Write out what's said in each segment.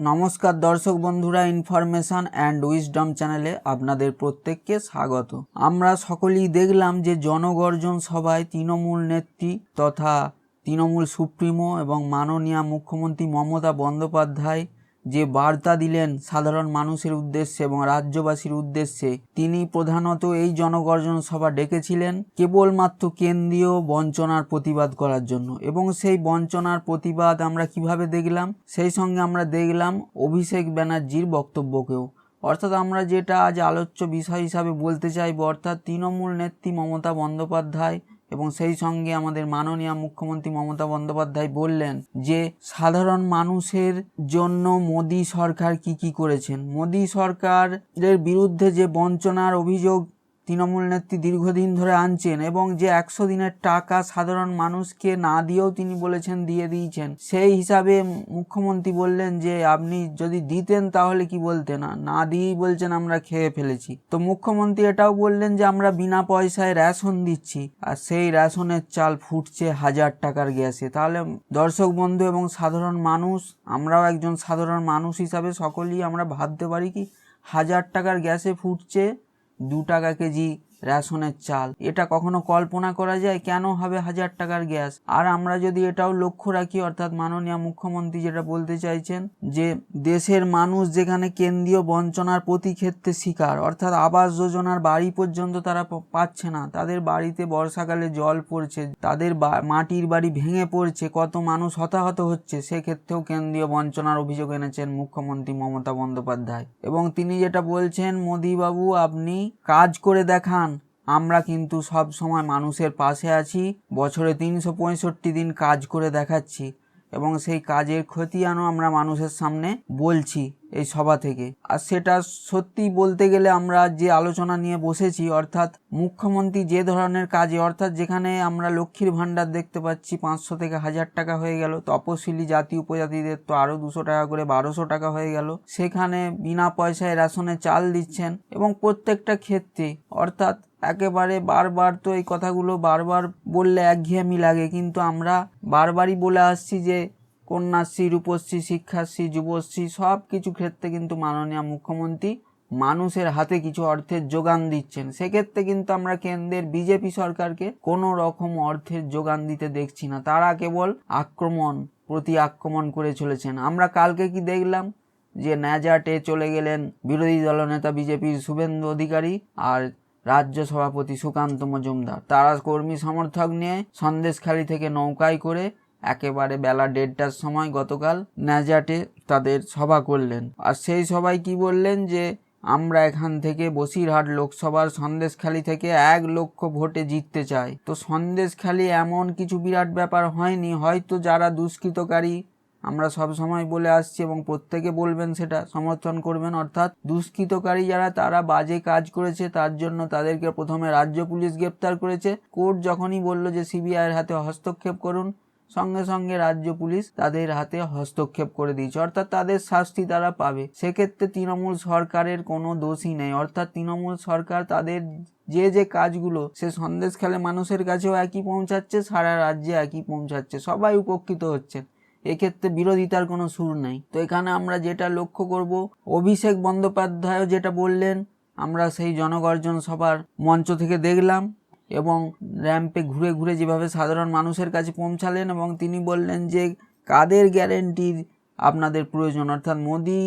নমস্কার দর্শক বন্ধুরা, ইনফরমেশন অ্যান্ড উইজডম চ্যানেলে আপনাদের প্রত্যেককে স্বাগত। আমরা সকলেই দেখলাম যে জনগর্জন সভায় তৃণমূল নেত্রী তথা তৃণমূল সুপ্রিমো এবং মাননীয় মুখ্যমন্ত্রী মমতা বন্দ্যোপাধ্যায় যে বার্তা দিলেন সাধারণ মানুষের উদ্দেশ্যে এবং রাজ্যবাসীর উদ্দেশ্যে, তিনি প্রধানত এই জনগর্জন সভা ডেকেছিলেন কেবলমাত্র কেন্দ্রীয় বঞ্চনার প্রতিবাদ করার জন্য। এবং সেই বঞ্চনার প্রতিবাদ আমরা কিভাবে দেখলাম, সেই সঙ্গে আমরা দেখলাম অভিষেক ব্যানার্জির বক্তব্যকেও। অর্থাৎ আমরা যেটা আজ আলোচ্য বিষয় হিসাবে বলতে চাইব, অর্থাৎ তৃণমূল নেত্রী মমতা বন্দ্যোপাধ্যায় এবং সেই সঙ্গে আমাদের মাননীয় মুখ্যমন্ত্রী মমতা বন্দ্যোপাধ্যায় বললেন যে সাধারণ মানুষের জন্য মোদী সরকার কি করেছেন। মোদী সরকারের বিরুদ্ধে যে বঞ্চনার অভিযোগ তৃণমূল নেত্রী দীর্ঘদিন ধরে আনছেন এবং যে 100 দিনের টাকা সাধারণ মানুষকে না দিয়েও তিনি বলেছেন দিয়ে দিয়েছেন, সেই হিসাবে মুখ্যমন্ত্রী বললেন যে আপনি যদি দিতেন তাহলে কি বলতেন, না দিয়েই বলছেন আমরা খেয়ে ফেলেছি। তো মুখ্যমন্ত্রী এটাও বললেন যে আমরা বিনা পয়সায় রেশন দিচ্ছি, আর সেই রেশনের চাল ফুটছে 1000 টাকার গ্যাসে। তাহলে দর্শক বন্ধু এবং সাধারণ মানুষ, আমরাও একজন সাধারণ মানুষ হিসাবে সকলেই আমরা ভাবতে পারি কি 1000 টাকার গ্যাসে ফুটছে 2 টাকা কেজি রেশনের চাল। এটা কখনো কল্পনা করা যায়? কেন হবে 1000 টাকার গ্যাস? আর আমরা যদি এটাও লক্ষ্য রাখি, অর্থাৎ মাননীয় মুখ্যমন্ত্রী যেটা বলতে চাইছেন যে দেশের মানুষ যেখানে কেন্দ্রীয় বঞ্চনার প্রতি ক্ষেত্রে শিকার, অর্থাৎ আবাস যোজনার বাড়ি পর্যন্ত তারা পাচ্ছে না, তাদের বাড়িতে বর্ষাকালে জল পড়ছে, তাদের মাটির বাড়ি ভেঙে পড়ছে, কত মানুষ হতাহত হচ্ছে, সেক্ষেত্রেও কেন্দ্রীয় বঞ্চনার অভিযোগ এনেছেন মুখ্যমন্ত্রী মমতা বন্দ্যোপাধ্যায়। এবং তিনি যেটা বলছেন, মোদী বাবু আপনি কাজ করে দেখান, আমরা কিন্তু সব সময় মানুষের পাশে আছি, বছরে 365 দিন কাজ করে দেখাচ্ছি এবং সেই কাজের খতিয়ানও আমরা মানুষের সামনে বলছি এই সভা থেকে। আর সেটা সত্যি বলতে গেলে আমরা যে আলোচনা নিয়ে বসেছি, অর্থাৎ মুখ্যমন্ত্রী যে ধরনের কাজে, অর্থাৎ যেখানে আমরা লক্ষ্মীর ভাণ্ডার দেখতে পাচ্ছি 500 থেকে 1000 টাকা হয়ে গেল, তপশিলি জাতি উপজাতিদের তো আরও 200 টাকা করে 1200 টাকা হয়ে গেল, সেখানে বিনা পয়সায় রেশনে চাল দিচ্ছেন এবং প্রত্যেকটা ক্ষেত্রে, অর্থাৎ একেবারে বারবার তো এই কথাগুলো বারবার বললে একঘেয়েমি লাগে, কিন্তু আমরা বারবারই বলে আসছি যে কন্যাশ্রী, রূপশ্রী, শিক্ষাশ্রী, যুবশ্রী সব কিছু ক্ষেত্রে কিন্তু মাননীয় মুখ্যমন্ত্রী মানুষের হাতে কিছু অর্থের যোগান দিচ্ছেন। সেক্ষেত্রে কিন্তু আমরা কেন্দ্রের বিজেপি সরকারকে কোনো রকম অর্থের যোগান দিতে দেখছি না, তারা কেবল প্রতি আক্রমণ করে চলেছেন। আমরা কালকে কি দেখলাম যে ন্যাজাটে চলে গেলেন বিরোধী দলনেতা বিজেপির শুভেন্দু অধিকারী আর রাজ্য সভাপতি সুকান্ত মজুমদার, তারা কর্মী সমর্থক নিয়ে সন্দেশখালী থেকে নৌকায় করে একেবারে বেলা 1:30টার সময় গতকাল ন্যাজাটে তাদের সভা করলেন। আর সেই সভায় কি বললেন যে আমরা এখান থেকে বসিরহাট লোকসভার সন্দেশখালী থেকে 1 লক্ষ ভোটে জিততে চাই। তো সন্দেশখালী এমন কিছু বিরাট ব্যাপার হয়নি, হয়তো যারা দুষ্কৃতকারী, আমরা সব সময় বলে আসছি এবং প্রত্যেকে বলবেন সেটা সমর্থন করবেন, অর্থাৎ দুষ্কৃতকারী যারা, তারা বাজে কাজ করেছে, তার জন্য তাদেরকে প্রথমে রাজ্য পুলিশ গ্রেপ্তার করেছে। কোর্ট যখনই বলল যে সিবিআইয়ের হাতে হস্তক্ষেপ করুন, সঙ্গে সঙ্গে রাজ্য পুলিশ তাদের হাতে হস্তক্ষেপ করে দিয়েছে, অর্থাৎ তাদের শাস্তি তারা পাবে। সেক্ষেত্রে তৃণমূল সরকারের কোনো দোষই নেই, অর্থাৎ তৃণমূল সরকার তাদের যে কাজগুলো সে সন্দেশখালী মানুষের কাছেও একই পৌঁছাচ্ছে, সারা রাজ্যে একই পৌঁছাচ্ছে, সবাই উপকৃত হচ্ছেন, এক্ষেত্রে বিরোধিতার কোনো সুর নেই। তো এখানে আমরা যেটা লক্ষ্য করব, অভিষেক বন্দ্যোপাধ্যায়ও যেটা বললেন আমরা সেই জনগর্জন সভার মঞ্চ থেকে দেখলাম এবং র্যাম্পে ঘুরে ঘুরে যেভাবে সাধারণ মানুষের কাছে পৌঁছালেন এবং তিনি বললেন যে কাদের গ্যারেন্টির আপনাদের প্রয়োজন, অর্থাৎ মোদি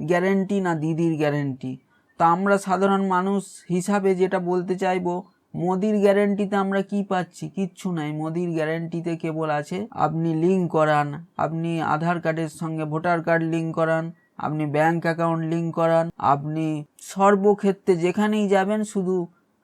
গ্যারেন্টি না দিদির গ্যারেন্টি। তো আমরা সাধারণ মানুষ হিসাবে যেটা বলতে চাইবো, মোদির গ্যারেন্টিতে আমরা কি পাচ্ছি? কিচ্ছু নাই। মোদির গ্যারেন্টিতে কেবল আছে আপনি লিঙ্ক করান, আপনি আধার কার্ডের সঙ্গে ভোটার কার্ড লিঙ্ক করান, আপনি ব্যাংক অ্যাকাউন্ট লিঙ্ক করান, আপনি সর্বক্ষেত্রে যেখানেই যাবেন শুধু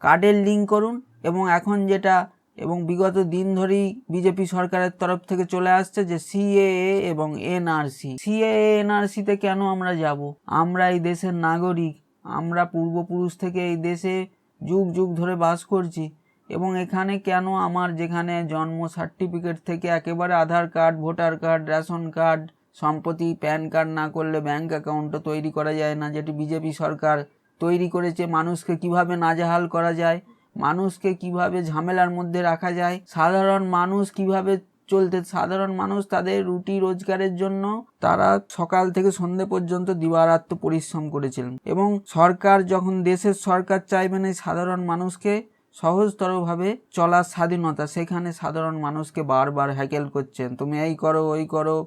কার্ডের লিঙ্ক করুন। এবং এখন যেটা এবং বিগত দিন ধরেই বিজেপি সরকারের তরফ থেকে চলে আসছে যে সিএএ এবং এনআরসি। সিএএ এনআরসিতে কেন আমরা যাব? আমরা এই দেশের নাগরিক, আমরা পূর্বপুরুষ থেকে এই দেশে যুগ যুগ ধরে বাস করছি এবং এখানে কেন আমার যেখানে জন্ম সার্টিফিকেট থেকে একেবারে Aadhaar card, voter card, ration card, সম্প্রতি প্যান কার্ড না করলে ব্যাংক অ্যাকাউন্টও তৈরি করা যায় না, যেটি বিজেপি সরকার তৈরি করেছে। মানুষকে কিভাবে নাজেহাল করা যায়, মানুষকে কিভাবে ঝামেলার মধ্যে রাখা যায়, সাধারণ মানুষ কিভাবে চলতে সাধারণ মানুষ তাদের রুটি রোজগারের জন্য তারা সকাল থেকে সন্ধ্যে পর্যন্ত দিবারাত্র পরিশ্রম করেছিলেন, এবং সরকার যখন দেশের সরকার চাইবেন এই সাধারণ মানুষকে সহজতরভাবে চলার স্বাধীনতা, সেখানে সাধারণ মানুষকে বারবার হ্যাকেল করছেন, তুমি এই করো ওই করো,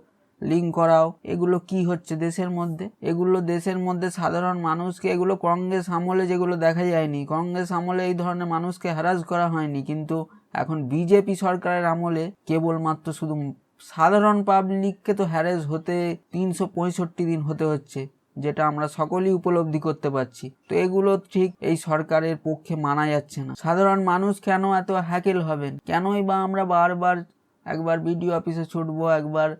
লিঙ্ক করাও। এগুলো কি হচ্ছে দেশের মধ্যে? এগুলো দেশের মধ্যে সাধারণ মানুষকে, এগুলো কংগ্রেস আমলে যেগুলো দেখা যায়নি, কংগ্রেস আমলে এই ধরনের মানুষকে হ্যারাস করা হয়নি, কিন্তু এখন বিজেপি সরকারের আমলে কেবলমাত্র শুধু সাধারণ পাবলিককে তো হ্যারাস হতে 365 দিন হতে হচ্ছে, যেটা আমরা সকলেই উপলব্ধি করতে পারছি। তো এগুলো ঠিক এই সরকারের পক্ষে মানা যাচ্ছে না। সাধারণ মানুষ কেন এত হ্যাকেল হবেন? কেনই বা আমরা বারবার একবার বিডিও অফিসে ছুটবো, একবার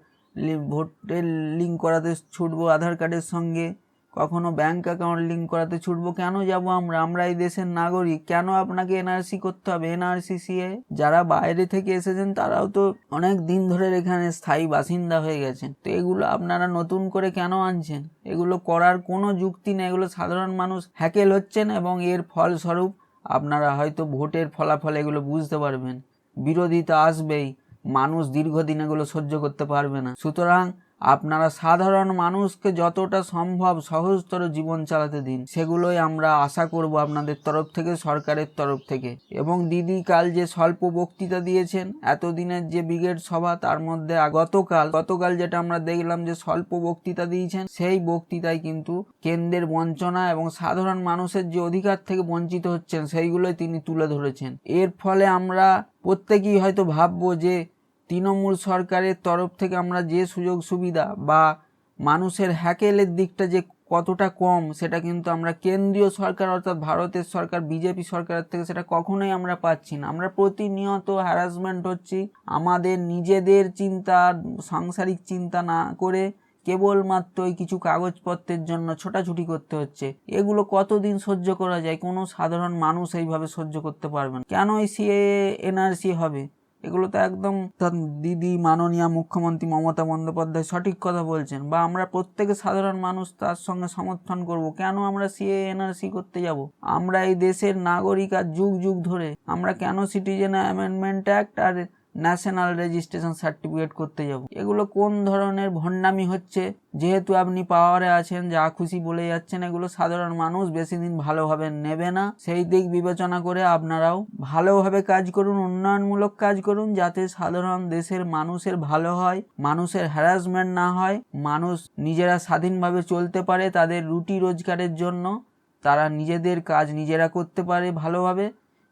ভোটের লিঙ্ক করাতে ছুটবো আধার কার্ডের সঙ্গে, কখনো ব্যাংক অ্যাকাউন্ট লিঙ্ক করাতে ছুটবো? কেন যাব আমরা এই দেশের নাগরিক। কেন আপনাকে এনআরসি করতে হবে? এনআরসি সিএ, যারা বাইরে থেকে এসেছেন তারাও তো অনেক দিন ধরে এখানে স্থায়ী বাসিন্দা হয়ে গেছেন, তো এগুলো আপনারা নতুন করে কেন আনছেন? এগুলো করার কোনো যুক্তি নেই। এগুলো সাধারণ মানুষ হ্যাকেল হচ্ছেন, এবং এর ফলস্বরূপ আপনারা হয়তো ভোটের ফলাফল এগুলো বুঝতে পারবেন। বিরোধিতা আসবেই, মানুষ দীর্ঘদিন এগুলো সহ্য করতে পারবে না। সুতরাং আপনারা সাধারণ মানুষকে যতটা সম্ভব সহজতর জীবন চালাতে দিন, সেগুলোই আমরা আশা করব আপনাদের তরফ থেকে, সরকারের তরফ থেকে। এবং দিদি কাল যে স্বল্প বক্তৃতা দিয়েছেন, এতদিনের যে ব্রিগেড সভা, তার মধ্যে গতকাল যেটা আমরা দেখলাম যে স্বল্প বক্তৃতা দিয়েছেন, সেই বক্তৃতায় কিন্তু কেন্দ্রের বঞ্চনা এবং সাধারণ মানুষের যে অধিকার থেকে বঞ্চিত হচ্ছেন সেইগুলোই তিনি তুলে ধরেছেন। এর ফলে আমরা প্রত্যেকেই হয়তো ভাববো যে তৃণমূল সরকারের তরফ থেকে আমরা যে সুযোগ সুবিধা বা মানুষের হ্যাকেলের দিকটা যে কতটা কম, সেটা কিন্তু আমরা কেন্দ্রীয় সরকার অর্থাৎ ভারতের সরকার বিজেপি সরকারের থেকে সেটা কখনোই আমরা পাচ্ছি না। আমরা প্রতিনিয়ত হ্যারাসমেন্ট হচ্ছি, আমাদের নিজেদের চিন্তা, সাংসারিক চিন্তা না করে কেবলমাত্র ওই কিছু কাগজপত্রের জন্য ছোটাছুটি করতে হচ্ছে। এগুলো কতদিন সহ্য করা যায়? কোনো সাধারণ মানুষ এইভাবে সহ্য করতে পারবে না। কেন এই সিএএ এনআরসি হবে? এগুলো তো একদম দিদি মাননীয় মুখ্যমন্ত্রী মমতা বন্দ্যোপাধ্যায় সঠিক কথা বলছেন, বা আমরা প্রত্যেকে সাধারণ মানুষ তার সঙ্গে সমর্থন করব। কেন আমরা সিএএ এনআরসি করতে যাব? আমরা এই দেশের নাগরিক, আর যুগ যুগ ধরে আমরা কেন সিটিজেন অ্যামেন্ডমেন্ট অ্যাক্ট আর ন্যাশনাল রেজিস্ট্রেশন সার্টিফিকেট করতে যাব? এগুলো কোন ধরনের ভণ্ডামি হচ্ছে? যেহেতু আপনি পাওয়ারে আছেন, যা খুশি বলে যাচ্ছেন, এগুলো সাধারণ মানুষ বেশি দিন ভালোভাবে নেবে না। সেই দিক বিবেচনা করে আপনারাও ভালোভাবে কাজ করুন, উন্নয়নমূলক কাজ করুন, যাতে সাধারণ দেশের মানুষের ভালো হয়, মানুষের হ্যারাসমেন্ট না হয়, মানুষ নিজেরা স্বাধীনভাবে চলতে পারে, তাদের রুটি রোজগারের জন্য তারা নিজেদের কাজ নিজেরা করতে পারে ভালোভাবে।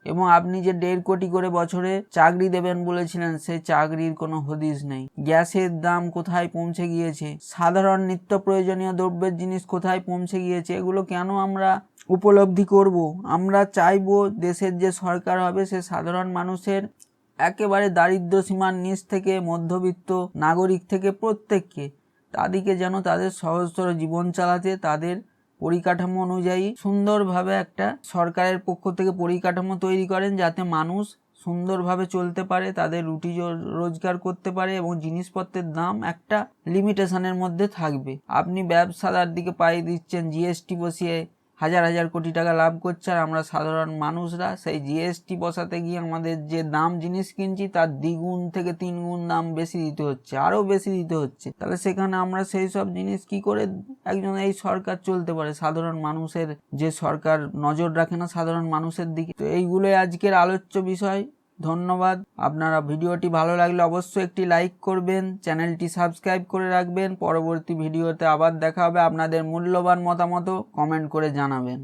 এবং আপনি যে 1.5 কোটি করে বছরে চাকরি দেবেন বলেছিলেন, সেই চাকরির কোনো হদিস নেই। গ্যাসের দাম কোথায় পৌঁছে গিয়েছে, সাধারণ নিত্য প্রয়োজনীয় দ্রব্যের জিনিস কোথায় পৌঁছে গিয়েছে, এগুলো কেন আমরা উপলব্ধি করব? আমরা চাইবো দেশের যে সরকার হবে সে সাধারণ মানুষের একেবারে দারিদ্র সীমার নিচ থেকে মধ্যবিত্ত নাগরিক থেকে প্রত্যেককে, তাদেরকে যেন তাদের সহজতর জীবন চালাতে তাদের পরিকাঠামো অনুযায়ী সুন্দরভাবে একটা সরকারের পক্ষ থেকে পরিকাঠামো তৈরি করেন, যাতে মানুষ সুন্দরভাবে চলতে পারে, তাদের রুটি রোজগার করতে পারে, এবং জিনিসপত্রের দাম একটা লিমিটেশনের মধ্যে থাকবে। আপনি ব্যবসাদার দিকে পাইয়ে দিচ্ছেন, জিএসটি বসিয়ে হাজার হাজার কোটি টাকা লাভ করছে, আর আমরা সাধারণ মানুষরা সেই জিএসটি বসাতে গিয়ে আমাদের যে দাম জিনিস কিনছি তার 2 গুণ থেকে 3 গুণ দাম বেশি দিতে হচ্ছে, আরও বেশি দিতে হচ্ছে। তাহলে সেখানে আমরা সেই সব জিনিস কি করে একজন এই সরকার চলতে পারে? সাধারণ মানুষের যে সরকার নজর রাখে না সাধারণ মানুষের দিকে। তো এইগুলোই আজকের আলোচ্য বিষয়। ধন্যবাদ। আপনারা ভিডিওটি ভালো লাগলে অবশ্যই একটি লাইক করবেন, চ্যানেলটি সাবস্ক্রাইব করে রাখবেন। পরবর্তী ভিডিওতে আবার দেখা হবে। আপনাদের মূল্যবান মতামত কমেন্ট করে জানাবেন।